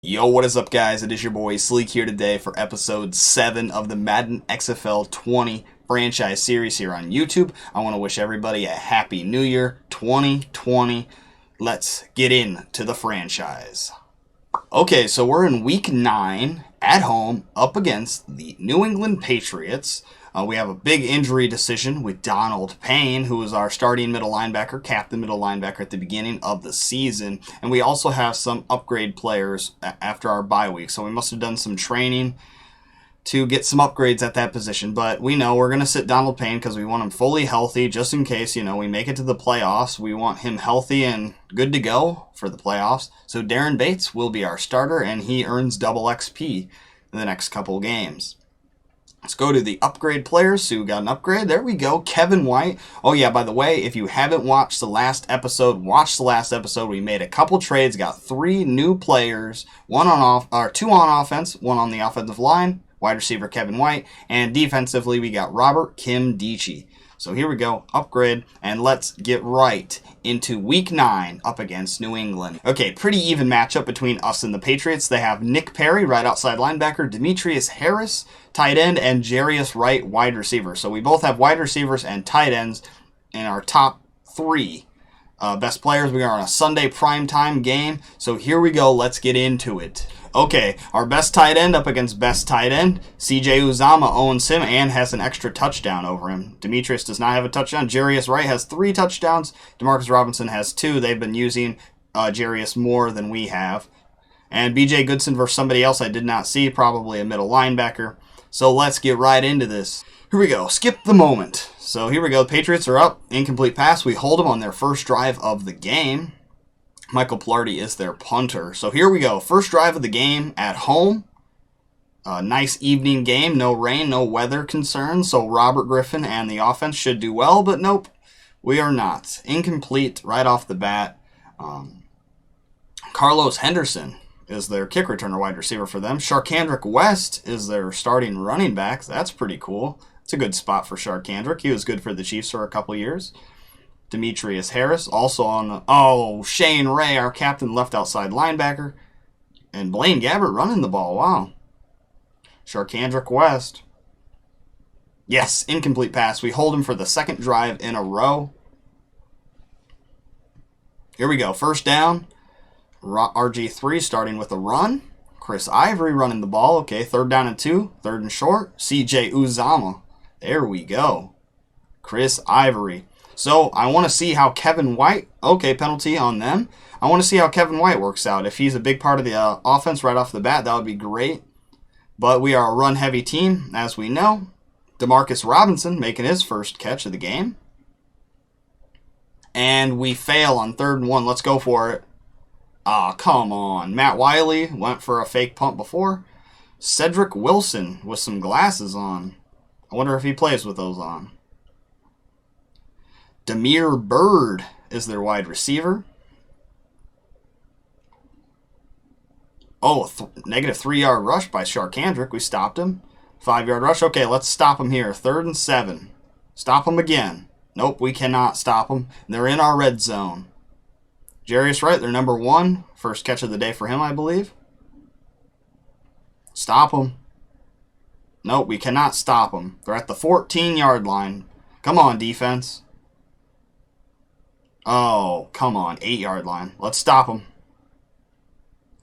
Yo, what is up, guys? It is your boy Sleek here today for episode 7 of the Madden XFL 20 franchise series here on YouTube. I want to wish everybody a happy new year 2020. Let's get into the franchise. Okay, so we're in week 9 at home up against the New England Patriots. We have a big injury decision with Donald Payne, who is our starting middle linebacker, captain middle linebacker at the beginning of the season. And we also have some upgrade players after our bye week. So we must have done some training to get some upgrades at that position. But we know we're going to sit Donald Payne because we want him fully healthy just in case, we make it to the playoffs. We want him healthy and good to go for the playoffs. So Darren Bates will be our starter, and he earns double XP in the next couple games. Let's go to the upgrade players who got an upgrade. There we go, Kevin White. Oh yeah, by the way, if you haven't watched the last episode, watch the last episode. We made a couple trades, got 3 new players, 2 on offense, 1 on the offensive line, wide receiver Kevin White, and defensively we got Robert Nkemdiche. So here we go, upgrade, and let's get right into week 9 up against New England. Okay, pretty even matchup between us and the Patriots. They have Nick Perry, right outside linebacker, Demetrius Harris, tight end, and Jarius Wright, wide receiver. So we both have wide receivers and tight ends in our top 3 best players. We are on a Sunday primetime game. So here we go, let's get into it. Okay, our best tight end up against best tight end. CJ Uzomah owns him and has an extra touchdown over him. Demetrius does not have a touchdown. Jarius Wright has 3 touchdowns. Demarcus Robinson has 2. They've been using Jarius more than we have. And BJ Goodson versus somebody else I did not see, probably a middle linebacker. So let's get right into this. Here we go, skip the moment. So here we go, the Patriots are up, incomplete pass. We hold them on their first drive of the game. Michael Pilardi is their punter. So here we go. First drive of the game at home. Nice evening game. No rain, no weather concerns. So Robert Griffin and the offense should do well, but nope, we are not. Incomplete right off the bat. Carlos Henderson is their kick returner wide receiver for them. Sharkandrick West is their starting running back. That's pretty cool. It's a good spot for Sharkandrick. He was good for the Chiefs for a couple years. Demetrius Harris, also on the... Shane Ray, our captain, left outside linebacker. And Blaine Gabbert running the ball. Wow. Sharkandrick West. Yes, incomplete pass. We hold him for the second drive in a row. Here we go. First down. RG3 starting with a run. Chris Ivory running the ball. Okay, 3rd down and 2. 3rd and short. CJ Uzomah. There we go. Chris Ivory. So I want to see how Kevin White, penalty on them. I want to see how Kevin White works out. If he's a big part of the offense right off the bat, that would be great. But we are a run-heavy team, as we know. Demarcus Robinson making his first catch of the game. And we fail on 3rd and 1. Let's go for it. Come on. Matt Wiley went for a fake punt before. Cedric Wilson with some glasses on. I wonder if he plays with those on. Demir Bird is their wide receiver. Negative 3-yard rush by Sharkandrick. We stopped him. 5-yard rush. Okay, let's stop him here. 3rd and 7. Stop him again. Nope, we cannot stop them. They're in our red zone. Jarius Wright, their number 1. First catch of the day for him, I believe. Stop them. Nope, we cannot stop them. They're at the 14-yard line. Come on, defense. Oh, come on. 8-yard line. Let's stop him.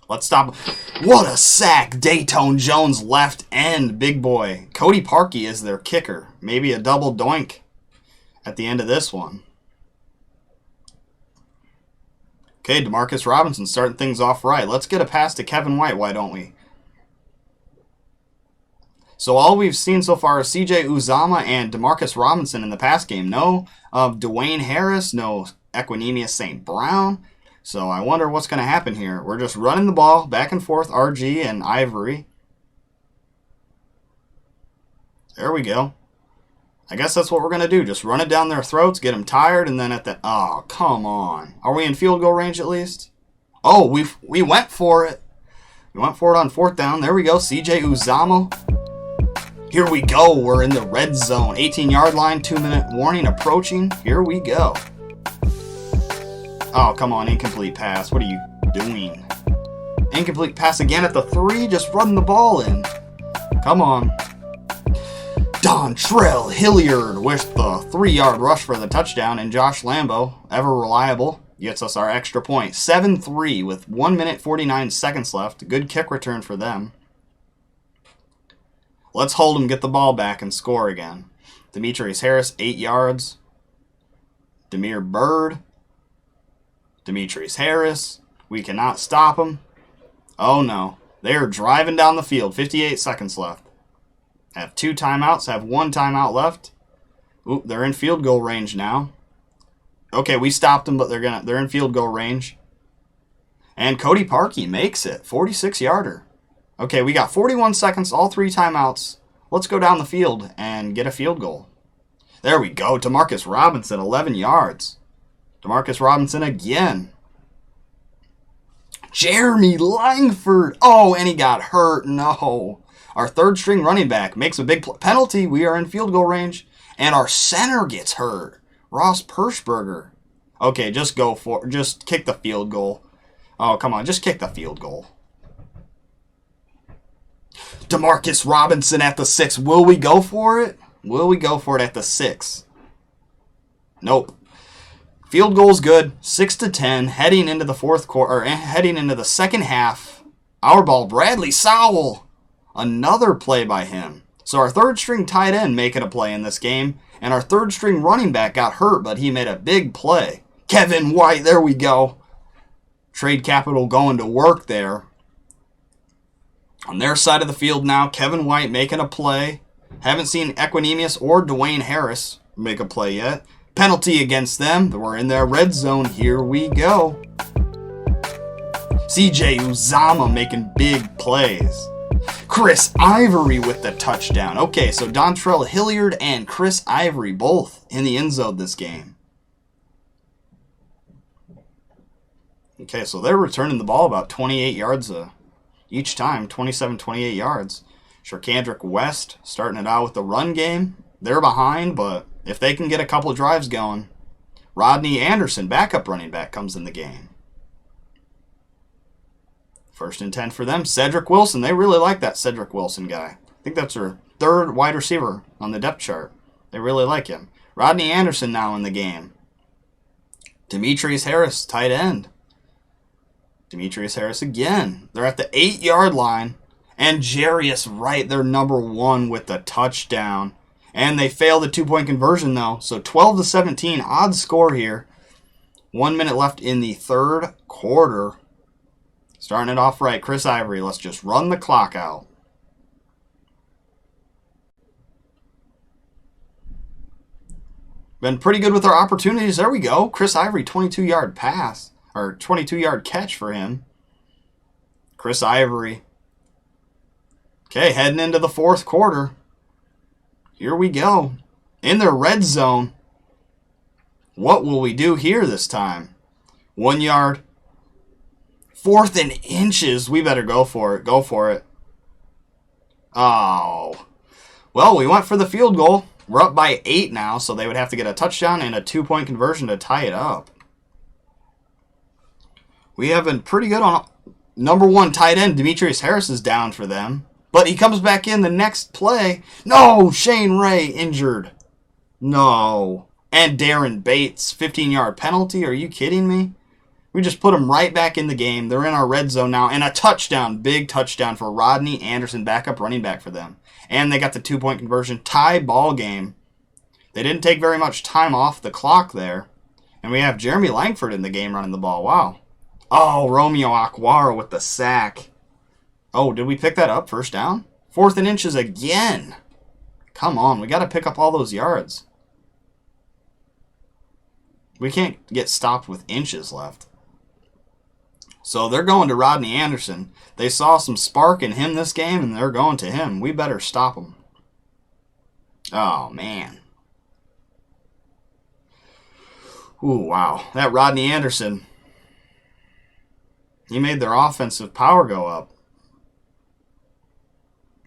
Let's stop him. What a sack. Dayton Jones left end. Big boy. Cody Parkey is their kicker. Maybe a double doink at the end of this one. Okay, Demarcus Robinson starting things off right. Let's get a pass to Kevin White, why don't we? So all we've seen so far is CJ Uzomah and Demarcus Robinson in the pass game. No Dwayne Harris, no Equinemius St. Brown. So I wonder what's going to happen here. We're just running the ball back and forth, RG and Ivory. There we go. I guess that's what we're going to do. Just run it down their throats, get them tired, and then at the... Oh, come on. Are we in field goal range at least? Oh, we went for it. We went for it on 4th down. There we go. CJ Uzomah. Here we go. We're in the red zone. 18-yard line, 2-minute warning approaching. Here we go. Oh, come on. Incomplete pass. What are you doing? Incomplete pass again at the 3. Just run the ball in. Come on. Dontrell Hilliard with the 3-yard rush for the touchdown. And Josh Lambo, ever reliable, gets us our extra point. 7-3 with 1 minute 49 seconds left. Good kick return for them. Let's hold them, get the ball back, and score again. Demetrius Harris, 8 yards. Demir Bird. Demetrius Harris. We cannot stop him. Oh no. They are driving down the field. 58 seconds left. Have 2 timeouts. Have 1 timeout left. Oop, they're in field goal range now. Okay, we stopped them, but they're in field goal range. And Cody Parkey makes it. 46-yarder. Okay, we got 41 seconds, all 3 timeouts. Let's go down the field and get a field goal. There we go. Demarcus Robinson, 11 yards. Demarcus Robinson again. Jeremy Langford. Oh, and he got hurt. No. Our third-string running back makes a big penalty. We are in field goal range. And our center gets hurt. Ross Pershberger. Okay, just kick the field goal. Oh, come on. Just kick the field goal. Demarcus Robinson at the 6. Will we go for it? Will we go for it at the 6? Nope. Field goal's good. 6-10. Heading into the fourth quarter, or heading into the second half. Our ball, Bradley Sowell. Another play by him. So our third-string tight end making a play in this game, and our third-string running back got hurt, but he made a big play. Kevin White, there we go. Trade capital going to work there. On their side of the field now, Kevin White making a play. Haven't seen Equinemius or Dwayne Harris make a play yet. Penalty against them. We're in their red zone. Here we go. CJ Uzama making big plays. Chris Ivory with the touchdown. Okay, so Dontrell Hilliard and Chris Ivory both in the end zone this game. Okay, so they're returning the ball about 28 yards each time, 27, 28 yards. Shirkandrick West starting it out with the run game. They're behind, but if they can get a couple of drives going, Rodney Anderson, backup running back, comes in the game. 1st and 10 for them. Cedric Wilson. They really like that Cedric Wilson guy. I think that's their 3rd wide receiver on the depth chart. They really like him. Rodney Anderson now in the game. Demetrius Harris, tight end. Demetrius Harris again. They're at the 8-yard line. And Jarius Wright, their number 1 with the touchdown. And they failed the 2-point conversion, though. So 12-17, odd score here. 1 minute left in the third quarter. Starting it off right. Chris Ivory, let's just run the clock out. Been pretty good with our opportunities. There we go. Chris Ivory, 22-yard pass. Or 22-yard catch for him. Chris Ivory. Okay, heading into the fourth quarter. Here we go. In their red zone. What will we do here this time? 1 yard. 4th and inches. We better go for it. Go for it. Oh. Well, we went for the field goal. We're up by 8 now, so they would have to get a touchdown and a 2-point conversion to tie it up. We have been pretty good on number 1 tight end. Demetrius Harris is down for them. But he comes back in the next play. No, Shane Ray injured. No. And Darren Bates, 15-yard penalty. Are you kidding me? We just put him right back in the game. They're in our red zone now. And a touchdown, big touchdown for Rodney Anderson, backup running back for them. And they got the 2-point conversion. Tie ball game. They didn't take very much time off the clock there. And we have Jeremy Langford in the game running the ball. Wow. Oh, Romeo Aquara with the sack. Oh, did we pick that up? First down? 4th and inches again. Come on, we got to pick up all those yards. We can't get stopped with inches left. So they're going to Rodney Anderson. They saw some spark in him this game, and they're going to him. We better stop him. Oh, man. Ooh, wow. That Rodney Anderson, he made their offensive power go up.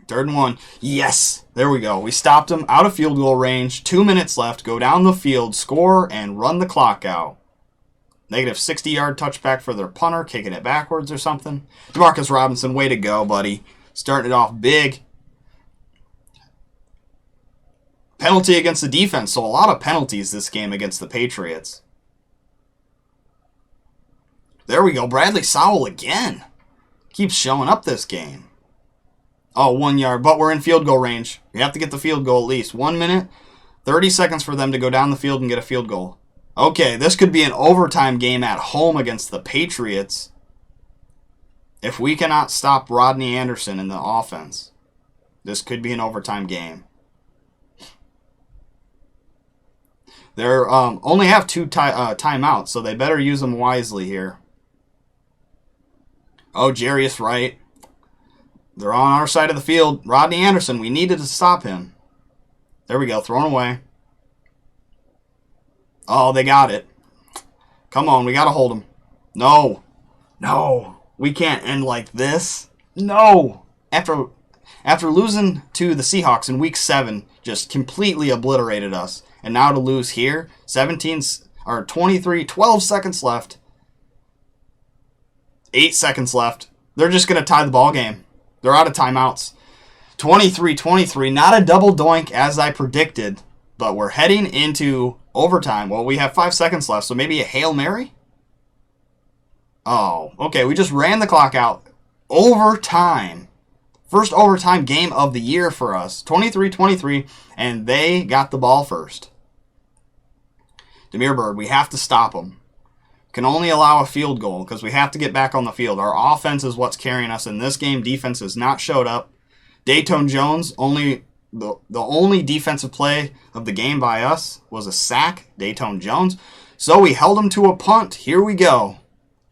3rd and 1. Yes! There we go. We stopped him out of field goal range. 2 minutes left. Go down the field, score, and run the clock out. Negative 60-yard touchback for their punter, kicking it backwards or something. Demarcus Robinson, way to go, buddy. Starting it off big. Penalty against the defense. So a lot of penalties this game against the Patriots. There we go. Bradley Sowell again. Keeps showing up this game. Oh, 1 yard. But we're in field goal range. We have to get the field goal at least. 1 minute, 30 seconds for them to go down the field and get a field goal. Okay, this could be an overtime game at home against the Patriots if we cannot stop Rodney Anderson in the offense. This could be an overtime game. They only have 2 timeouts, so they better use them wisely here. Oh, Jarius Wright. They're on our side of the field. Rodney Anderson, we needed to stop him. There we go, thrown away. Oh, they got it. Come on, we got to hold them. No. No. We can't end like this. No. After losing to the Seahawks in Week 7, just completely obliterated us. And now to lose here, 12 seconds left. 8 seconds left. They're just going to tie the ball game. They're out of timeouts. 23-23, not a double doink as I predicted, but we're heading into overtime. Well, we have 5 seconds left, so maybe a Hail Mary? Oh, okay, we just ran the clock out. Overtime. First overtime game of the year for us. 23-23, and they got the ball first. Damiere Byrd, we have to stop them. Can only allow a field goal because we have to get back on the field. Our offense is what's carrying us in this game. Defense has not showed up. Dayton Jones, the only defensive play of the game by us was a sack. Dayton Jones. So we held him to a punt. Here we go.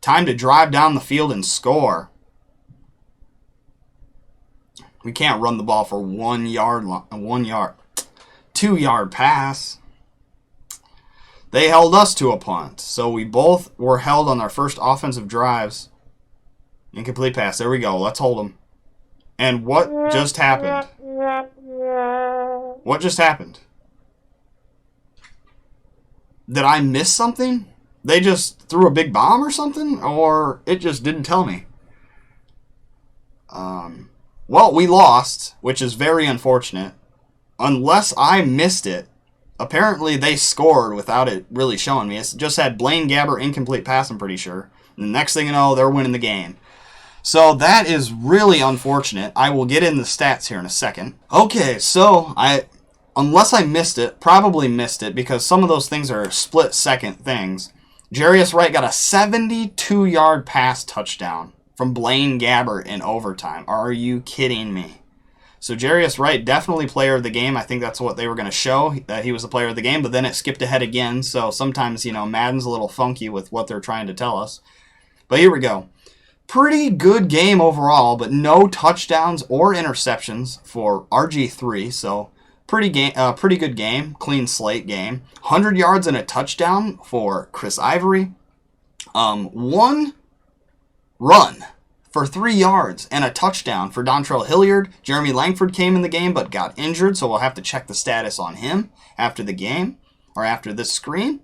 Time to drive down the field and score. We can't run the ball for 1 yard, 2 yard pass. They held us to a punt. So we both were held on our first offensive drives. Incomplete pass. There we go. Let's hold them. And what just happened? What just happened? Did I miss something? They just threw a big bomb or something? Or it just didn't tell me? Well, we lost, which is very unfortunate. Unless I missed it. Apparently they scored without it really showing me. It just had Blaine Gabbert incomplete pass, I'm pretty sure. And the next thing you know, they're winning the game. So that is really unfortunate. I will get in the stats here in a second. Okay, so unless I missed it, probably missed it because some of those things are split-second things. Jarius Wright got a 72-yard pass touchdown from Blaine Gabbert in overtime. Are you kidding me? So Jarius Wright, definitely player of the game. I think that's what they were going to show, that he was the player of the game, but then it skipped ahead again. So sometimes, Madden's a little funky with what they're trying to tell us. But here we go. Pretty good game overall, but no touchdowns or interceptions for RG3. So pretty good game, clean slate game. 100 yards and a touchdown for Chris Ivory. 1 run for 3 yards and a touchdown for Dontrell Hilliard. Jeremy Langford came in the game but got injured, so we'll have to check the status on him after the game, or after this screen.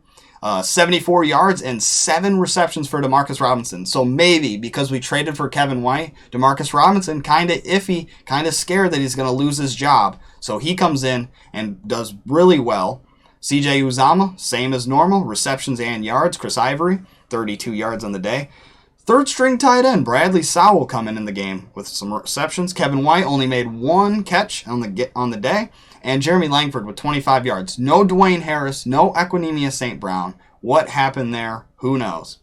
74 yards and 7 receptions for Demarcus Robinson. So maybe, because we traded for Kevin White, Demarcus Robinson kind of iffy, kind of scared that he's going to lose his job. So he comes in and does really well. CJ Uzama, same as normal, receptions and yards. Chris Ivory, 32 yards on the day. Third string tight end, Bradley Sowell coming in the game with some receptions. Kevin White only made 1 catch on the day. And Jeremy Langford with 25 yards. No Dwayne Harris, no Equinemius St. Brown. What happened there? Who knows?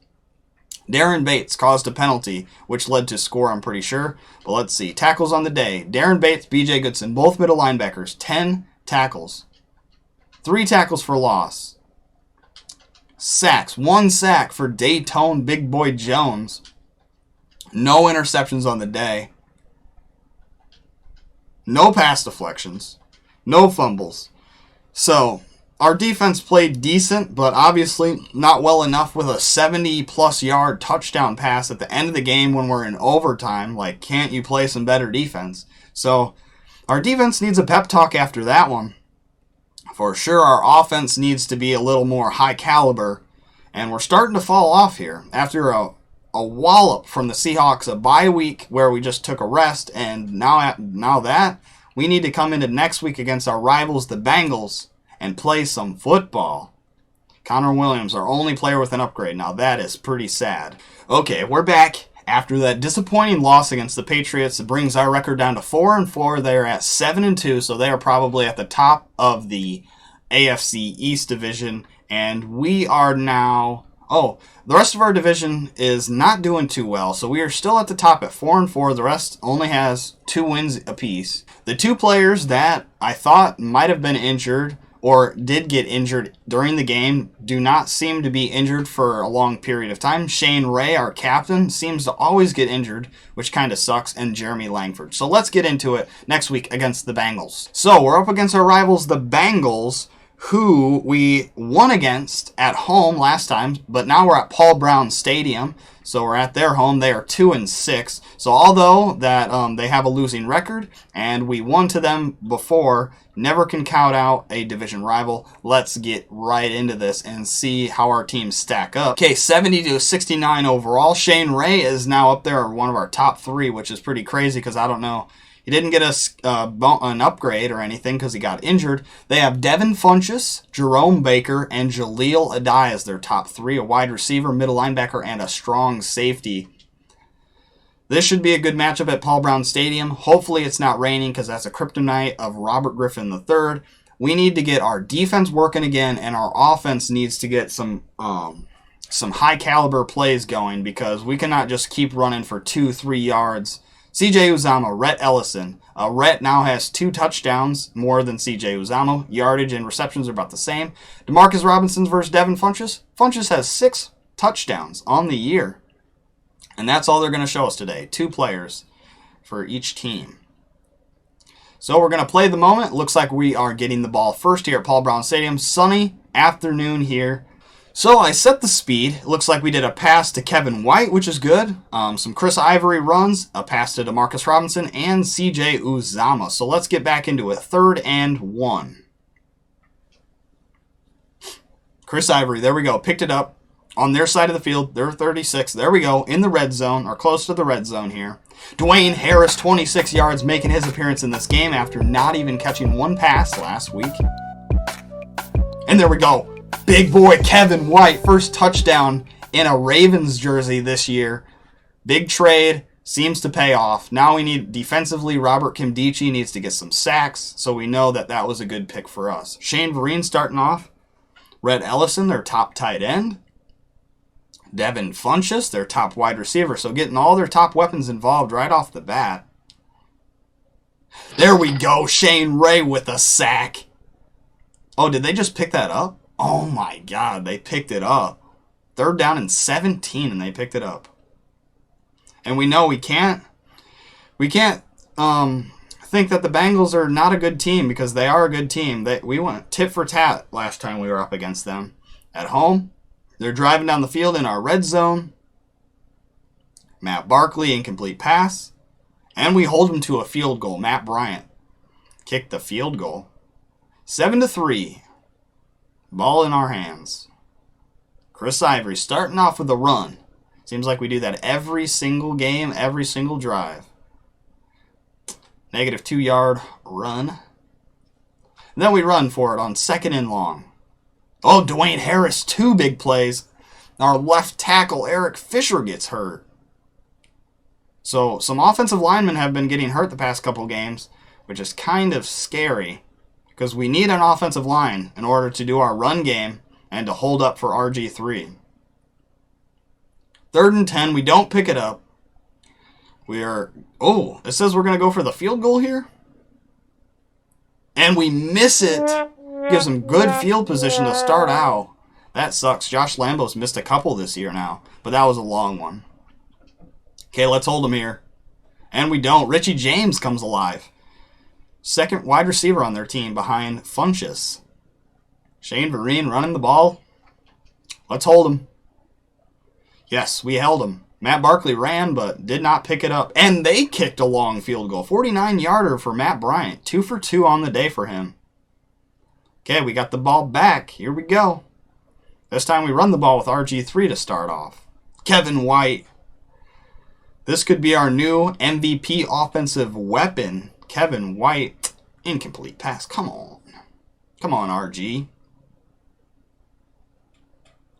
Darren Bates caused a penalty, which led to score, I'm pretty sure. But let's see. Tackles on the day. Darren Bates, B.J. Goodson, both middle linebackers. 10 tackles. 3 tackles for loss. Sacks. 1 sack for Dayton Big Boy Jones. No interceptions on the day. No pass deflections. No fumbles. So, our defense played decent, but obviously not well enough with a 70-plus yard touchdown pass at the end of the game when we're in overtime. Like, can't you play some better defense? So, our defense needs a pep talk after that one. For sure, our offense needs to be a little more high caliber And we're starting to fall off here after a wallop from the Seahawks, a bye week where we just took a rest, and now that we need to come into next week against our rivals, the Bengals, and play some football. Connor Williams, our only player with an upgrade. Now that is pretty sad. Okay, we're back after that disappointing loss against the Patriots. It brings our record down to 4-4. They're at 7-2, so they are probably at the top of the AFC East division, and we are now... Oh, the rest of our division is not doing too well, so we are still at the top at 4-4. The rest only has 2 wins apiece. The 2 players that I thought might have been injured or did get injured during the game do not seem to be injured for a long period of time. Shane Ray, our captain, seems to always get injured, which kind of sucks, and Jeremy Langford. So let's get into it next week against the Bengals. So we're up against our rivals, the Bengals, who we won against at home last time, but now we're at Paul Brown Stadium, so we're at their home. They are 2-6. So although that they have a losing record and we won to them before, never can count out a division rival. Let's get right into this and see how our teams stack up. Okay, 70-69 overall. Shane Ray is now up there, one of our top 3, which is pretty crazy because I don't know. He didn't get us an upgrade or anything because he got injured. They have Devin Funchess, Jerome Baker, and Jaleel Adai as their top 3, a wide receiver, middle linebacker, and a strong safety. This should be a good matchup at Paul Brown Stadium. Hopefully it's not raining because that's a kryptonite of Robert Griffin III. We need to get our defense working again, and our offense needs to get some high caliber plays going because we cannot just keep running for 2-3 yards. CJ Uzama, Rhett Ellison. Rhett now has 2 touchdowns more than CJ Uzama. Yardage and receptions are about the same. Demarcus Robinson versus Devin Funchess. Funchess has 6 touchdowns on the year. And that's all they're going to show us today. 2 players for each team. So we're going to play the moment. Looks like we are getting the ball first here at Paul Brown Stadium. Sunny afternoon here. So I set the speed. It looks like we did a pass to Kevin White, which is good. Some Chris Ivory runs, a pass to DeMarcus Robinson, and CJ Uzama. So let's get back into it. 3rd and 1. Chris Ivory, there we go. Picked it up on their side of the field. They're 36. There we go. In the red zone, or close to the red zone here. Dwayne Harris, 26 yards, making his appearance in this game after not even catching 1 pass last week. And there we go. Big boy Kevin White, first touchdown in a Ravens jersey this year. Big trade, seems to pay off. Now we need, defensively, Robert Kimdichie needs to get some sacks, so we know that that was a good pick for us. Shane Vereen starting off. Rhett Ellison, their top tight end. Devin Funchess, their top wide receiver. So getting all their top weapons involved right off the bat. There we go, Shane Ray with a sack. Oh, did they just pick that up? Oh my God, they picked it up. 3rd down and 17, and they picked it up. And we know we can't think that the Bengals are not a good team because they are a good team. We went tit for tat last time we were up against them. At home, they're driving down the field in our red zone. Matt Barkley, incomplete pass. And we hold him to a field goal. Matt Bryant kicked the field goal. 7-3. Ball in our hands. Chris Ivory starting off with a run. Seems like we do that every single game, every single drive. Negative 2-yard run. And then we run for it on 2nd and long. Oh, Dwayne Harris, 2 big plays. Our left tackle, Eric Fisher, gets hurt. So some offensive linemen have been getting hurt the past couple games, which is kind of scary. Because we need an offensive line in order to do our run game and to hold up for RG3. 3rd and 10, we don't pick it up. It says we're going to go for the field goal here. And we miss it. Gives them good field position to start out. That sucks. Josh Lambo's missed a couple this year now, but that was a long one. Okay, let's hold him here. And we don't. Richie James comes alive. 2nd wide receiver on their team behind Funchess. Shane Vereen running the ball. Let's hold him. Yes, we held him. Matt Barkley ran but did not pick it up. And they kicked a long field goal. 49-yarder for Matt Bryant. 2 for 2 on the day for him. Okay, we got the ball back. Here we go. This time we run the ball with RG3 to start off. Kevin White. This could be our new MVP offensive weapon. Kevin White. Incomplete pass. Come on. Come on, RG.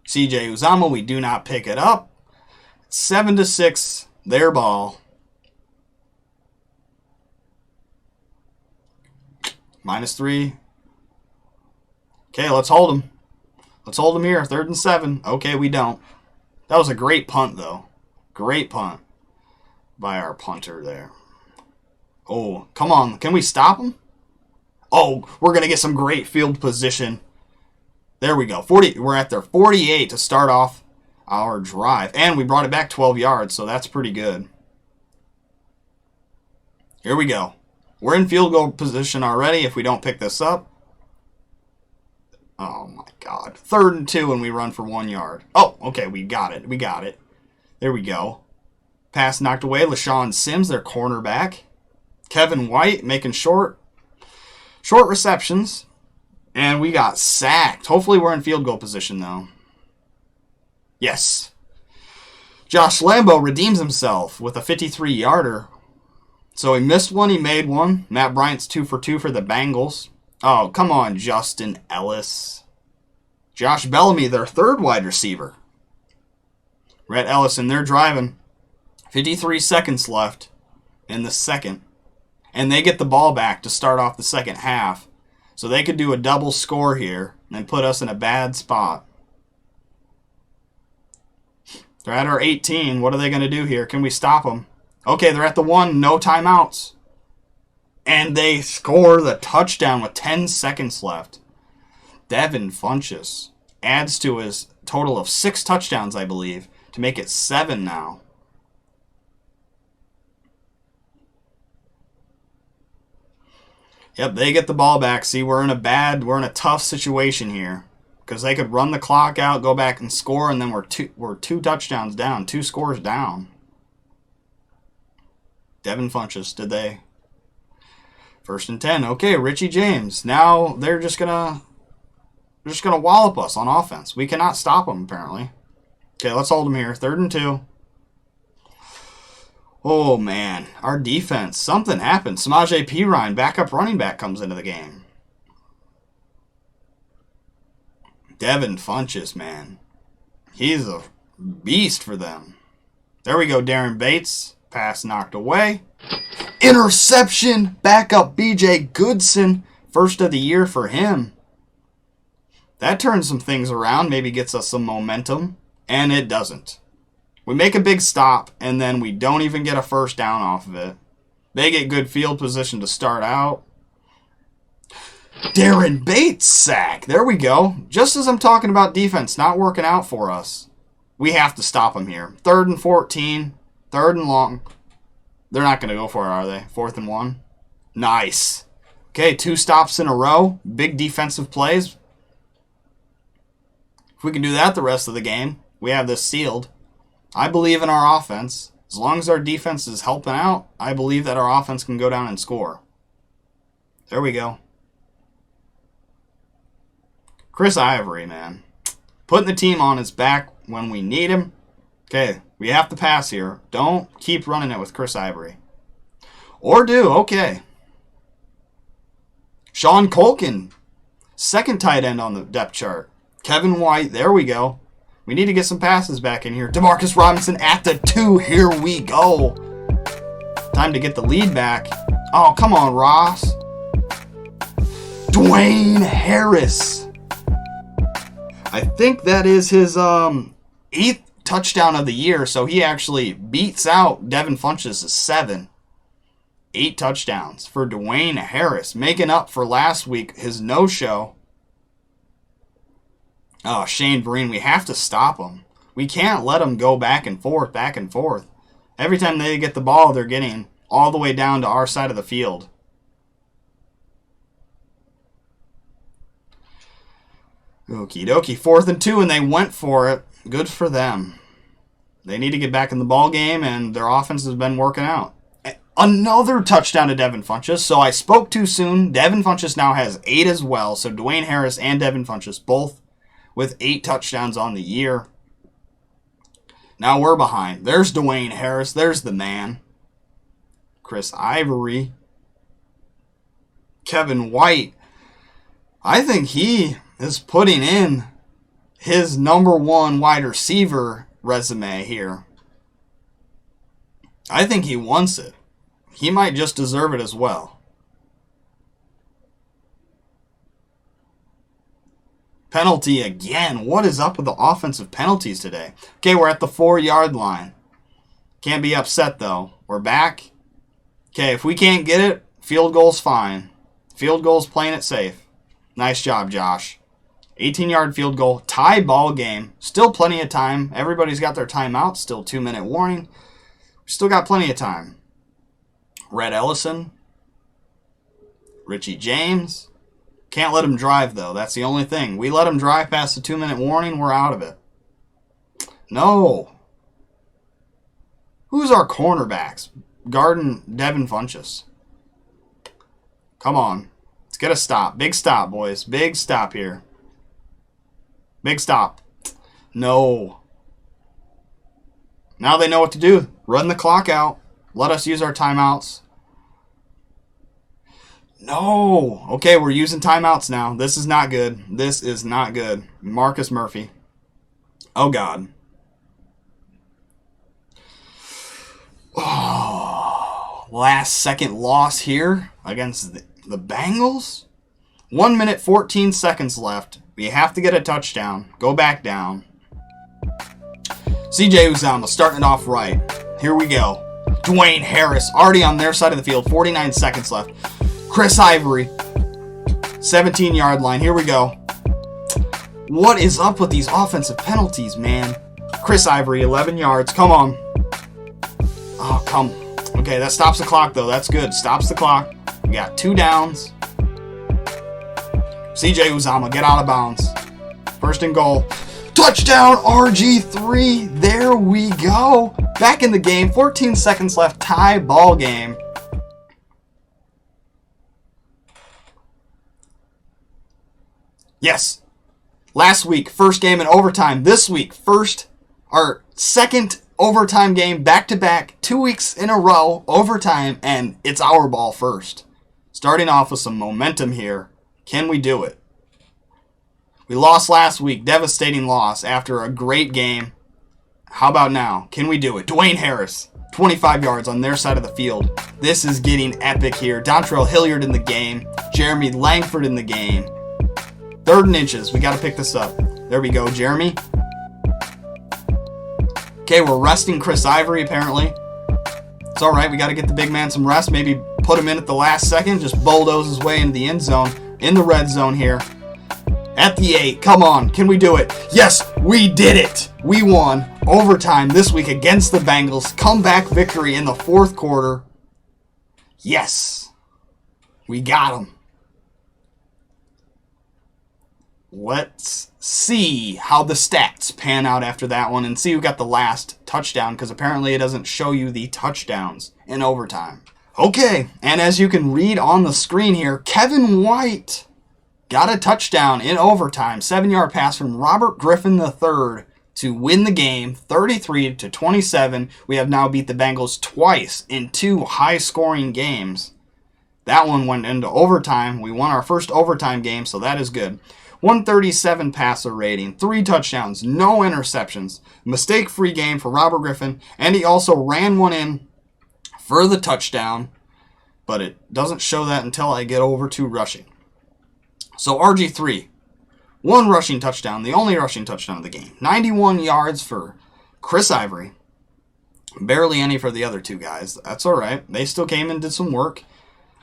CJ Uzama, we do not pick it up. 7-6, their ball. -3. Okay, let's hold him. Let's hold him here. 3rd and 7. Okay, we don't. That was a great punt, though. Great punt by our punter there. Oh, come on. Can we stop him? Oh, we're going to get some great field position. There we go. 40. We're at their 48 to start off our drive. And we brought it back 12 yards, so that's pretty good. Here we go. We're in field goal position already if we don't pick this up. Oh, my God. 3rd and 2, and we run for 1 yard. Oh, okay, we got it. We got it. There we go. Pass knocked away. LaShawn Sims, their cornerback. Kevin White making short receptions. And we got sacked. Hopefully we're in field goal position, though. Yes. Josh Lambo redeems himself with a 53-yarder. So he missed one, he made one. Matt Bryant's 2 for 2 for the Bengals. Oh, come on, Justin Ellis. Josh Bellamy, their 3rd wide receiver. Rhett Ellison, they're driving. 53 seconds left in the second. And they get the ball back to start off the second half. So they could do a double score here and put us in a bad spot. They're at our 18. What are they going to do here? Can we stop them? Okay, they're at the 1. No timeouts. And they score the touchdown with 10 seconds left. Devin Funchess adds to his total of 6 touchdowns, I believe, to make it 7 now. Yep, they get the ball back. See, we're in a tough situation here. Because they could run the clock out, go back and score, and then we're two touchdowns down, 2 scores down. Devin Funchess, did they? 1st and 10. Okay, Richie James. Now they're just gonna wallop us on offense. We cannot stop them, apparently. Okay, let's hold them here. 3rd and 2. Oh, man. Our defense. Something happened. Samaje Perine, backup running back, comes into the game. Devin Funchess, man. He's a beast for them. There we go, Darren Bates. Pass knocked away. Interception. Backup B.J. Goodson. 1st of the year for him. That turns some things around. Maybe gets us some momentum. And it doesn't. We make a big stop, and then we don't even get a 1st down off of it. They get good field position to start out. Darren Bates sack. There we go. Just as I'm talking about defense not working out for us. We have to stop them here. 3rd and 14. 3rd and long. They're not going to go for it, are they? 4th and 1. Nice. Okay, 2 stops in a row. Big defensive plays. If we can do that the rest of the game, we have this sealed. I believe in our offense. As long as our defense is helping out, I believe that our offense can go down and score. There we go. Chris Ivory, man. Putting the team on his back when we need him. Okay, we have to pass here. Don't keep running it with Chris Ivory. Or do, okay. Sean Colkin, 2nd tight end on the depth chart. Kevin White, there we go. We need to get some passes back in here. Demarcus Robinson at the 2. Here we go. Time to get the lead back. Oh, come on, Ross. Dwayne Harris. I think that is his 8th touchdown of the year, so he actually beats out Devin Funchess' 7. 8 touchdowns for Dwayne Harris, making up for last week, his no-show. Oh, Shane Vereen, we have to stop him. We can't let him go back and forth, back and forth. Every time they get the ball, they're getting all the way down to our side of the field. Okie dokie, 4th and 2, and they went for it. Good for them. They need to get back in the ball game, and their offense has been working out. Another touchdown to Devin Funchess. So I spoke too soon. Devin Funchess now has 8 as well. So Dwayne Harris and Devin Funchess both with 8 touchdowns on the year. Now we're behind. There's Dwayne Harris. There's the man. Chris Ivory. Kevin White. I think he is putting in his #1 wide receiver resume here. I think he wants it. He might just deserve it as well. Penalty again. What is up with the offensive penalties today? Okay, we're at the 4-yard line. Can't be upset, though. We're back. Okay, if we can't get it, field goal's fine. Field goal's playing it safe. Nice job, Josh. 18-yard field goal. Tie ball game. Still plenty of time. Everybody's got their timeout. Still 2-minute warning. We still got plenty of time. Red Ellison. Richie James. Can't let him drive, though. That's the only thing. We let him drive past the 2-minute warning, we're out of it. No. Who's our cornerbacks? Garden, Devin Funchess. Come on. Let's get a stop. Big stop, boys. Big stop here. Big stop. No. Now they know what to do. Run the clock out. Let us use our timeouts. No. Okay, we're using timeouts now. This is not good. This is not good. Marcus Murphy. Oh, God. Oh, last second loss here against the Bengals. 1 minute, 14 seconds left. We have to get a touchdown. Go back down. CJ Uzomah starting it off right. Here we go. Dwayne Harris already on their side of the field. 49 seconds left. Chris Ivory, 17-yard line. Here we go. What is up with these offensive penalties, man? Chris Ivory, 11 yards. Come on. Oh, come. Okay, that stops the clock, though. That's good. Stops the clock. We got 2 downs. CJ Uzomah, get out of bounds. First and goal. Touchdown, RG3. There we go. Back in the game. 14 seconds left. Tie ball game. Yes. Last week, first game in overtime. This week, our second overtime game back-to-back, 2 weeks in a row, overtime, and it's our ball first. Starting off with some momentum here. Can we do it? We lost last week, devastating loss after a great game. How about now? Can we do it? Dwayne Harris, 25 yards on their side of the field. This is getting epic here. Dontrell Hilliard in the game. Jeremy Langford in the game. 3rd and inches. We got to pick this up. There we go, Jeremy. Okay, we're resting Chris Ivory, apparently. It's all right. We got to get the big man some rest. Maybe put him in at the last second. Just bulldoze his way into the end zone. In the red zone here. At the 8. Come on. Can we do it? Yes, we did it. We won overtime this week against the Bengals. Comeback victory in the 4th quarter. Yes. We got him. Let's see how the stats pan out after that one and see who got the last touchdown, because apparently it doesn't show you the touchdowns in overtime. Okay, and as you can read on the screen here, Kevin White got a touchdown in overtime. 7-yard pass from Robert Griffin III to win the game, 33-27. We have now beat the Bengals twice in 2 high-scoring games. That one went into overtime. We won our first overtime game, so that is good. 137 passer rating, 3 touchdowns, no interceptions. Mistake-free game for Robert Griffin, and he also ran one in for the touchdown, but it doesn't show that until I get over to rushing. So RG3, 1 rushing touchdown, the only rushing touchdown of the game. 91 yards for Chris Ivory. Barely any for the other 2 guys. That's all right. They still came and did some work.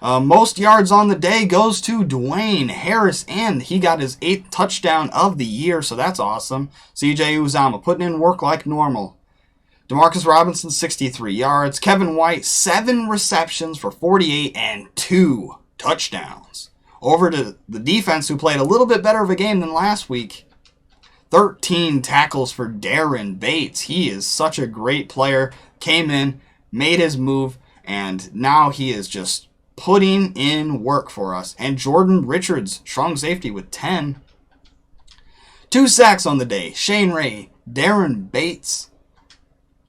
Most yards on the day goes to Dwayne Harris, and he got his 8th touchdown of the year, so that's awesome. CJ Uzomah putting in work like normal. Demarcus Robinson, 63 yards. Kevin White, 7 receptions for 48 and 2 touchdowns. Over to the defense, who played a little bit better of a game than last week. 13 tackles for Darren Bates. He is such a great player. Came in, made his move, and now he is just putting in work for us. And Jordan Richards, strong safety with 10. 2 sacks on the day. Shane Ray, Darren Bates.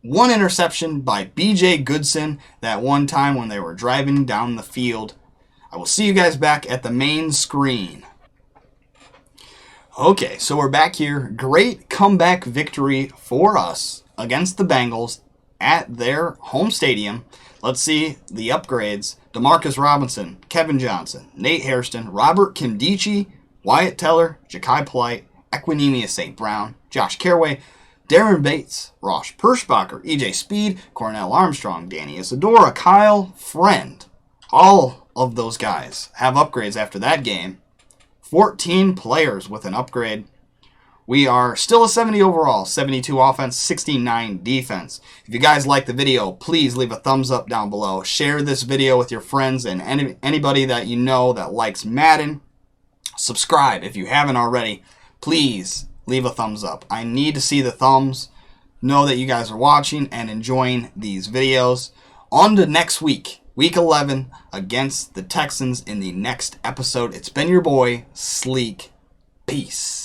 1 interception by B.J. Goodson that one time when they were driving down the field. I will see you guys back at the main screen. Okay, so we're back here. Great comeback victory for us against the Bengals at their home stadium. Let's see the upgrades. DeMarcus Robinson, Kevin Johnson, Nate Hairston, Robert Kimdichie, Wyatt Teller, Ja'Kai Polite, Equinemius St. Brown, Josh Carraway, Darren Bates, Ross Perschbacher, EJ Speed, Cornell Armstrong, Danny Isadora, Kyle Friend. All of those guys have upgrades after that game. 14 players with an upgrade. We are still a 70 overall, 72 offense, 69 defense. If you guys like the video, please leave a thumbs up down below. Share this video with your friends and anybody that you know that likes Madden. Subscribe if you haven't already. Please leave a thumbs up. I need to see the thumbs. Know that you guys are watching and enjoying these videos. On to next week, week 11, against the Texans in the next episode. It's been your boy, Sleek. Peace.